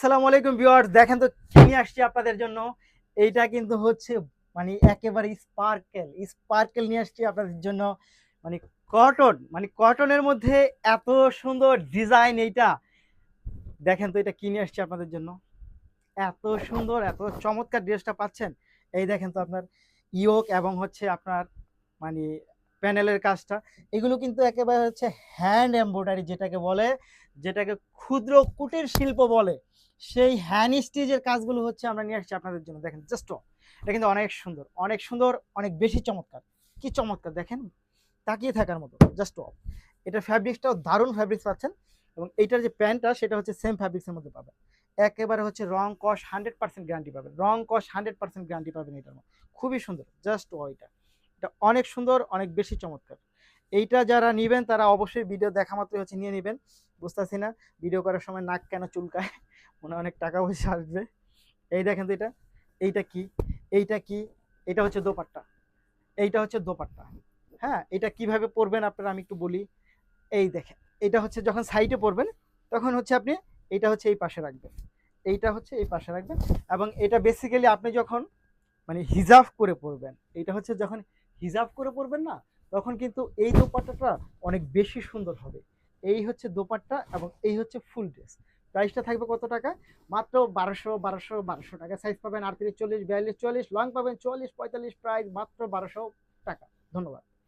আসসালামু আলাইকুম ভিউয়ার্স, দেখেন তো কি নিয়ে আসছি আপনাদের জন্য। এইটা কিন্তু হচ্ছে মানে একেবারে স্পার্কেল নিয়ে আসছি আপনাদের জন্য। মানে কটনের মধ্যে এত সুন্দর ডিজাইন। এইটা দেখেন তো এটা কি নিয়ে আসছি আপনাদের জন্য। এত সুন্দর এত চমৎকার ড্রেসটা পাচ্ছেন। এই দেখেন তো আপনার ইয়োক এবং হচ্ছে আপনার মানে প্যানেলের কাজটা, এগুলো কিন্তু একেবারে হচ্ছে হ্যান্ড এমব্রয়ডারি যেটাকে বলে, যেটাকে ক্ষুদ্র কুটির শিল্প বলে। সেই হ্যান্ড স্টিচের কাজগুলো হচ্ছে আমরা নিয়ে আসছি আপনাদের জন্য। দেখেন জাস্ট, এটা কিন্তু অনেক সুন্দর অনেক সুন্দর, অনেক বেশি চমৎকার। কি চমৎকার দেখেন, তাকিয়ে থাকার মতো জাস্ট। এটা ফ্যাব্রিক্সটাও দারুণ ফ্যাব্রিক্স পাচ্ছেন। এবং এইটার যে প্যান্টটা সেটা হচ্ছে সেম ফ্যাব্রিক্সের মধ্যে পাবেন। একেবারে হচ্ছে রং কস 100% গ্যারান্টি পাবেন, রং কস 100% গ্যারান্টি পাবেন এটার মধ্যে। খুবই সুন্দর জাস্ট ওইটা, এটা অনেক সুন্দর অনেক বেশি চমৎকার। এইটা যারা নেবেন তারা অবশ্যই ভিডিও দেখা মাত্রই হচ্ছে নিয়ে নেবেন। বুঝতেছি না ভিডিও করার সময় নাক কেন চুলকায়, মনে অনেক টাকা পয়সা আসবে। এই দেখেন তো এটা, এইটা কি, এইটা কি, এটা হচ্ছে দোপাট্টা, এইটা হচ্ছে দোপাট্টা। হ্যাঁ, এটা কিভাবে পরবেন আপনারা আমি একটু বলি। এই দেখেন, এটা হচ্ছে যখন সাইডে পরবেন তখন হচ্ছে আপনি এইটা হচ্ছে এই পাশে রাখবেন, এইটা হচ্ছে এই পাশে রাখবেন। এবং এটা বেসিক্যালি আপনি যখন মানে হিজাব করে পরবেন, এটা হচ্ছে যখন হিজাব করে পরবেন না, তখন কিন্তু এই দোপাট্টাটা অনেক বেশি সুন্দর হবে। এই হচ্ছে দোপাট্টা এবং এই হচ্ছে ফুল ড্রেস। প্রাইসটা থাকবে কত টাকা? মাত্র 1200 টাকা। সাইজ পাবেন 38, 40, 42, 44, লং পাবেন 44, 45, প্রাইস মাত্র 1200 টাকা। ধন্যবাদ।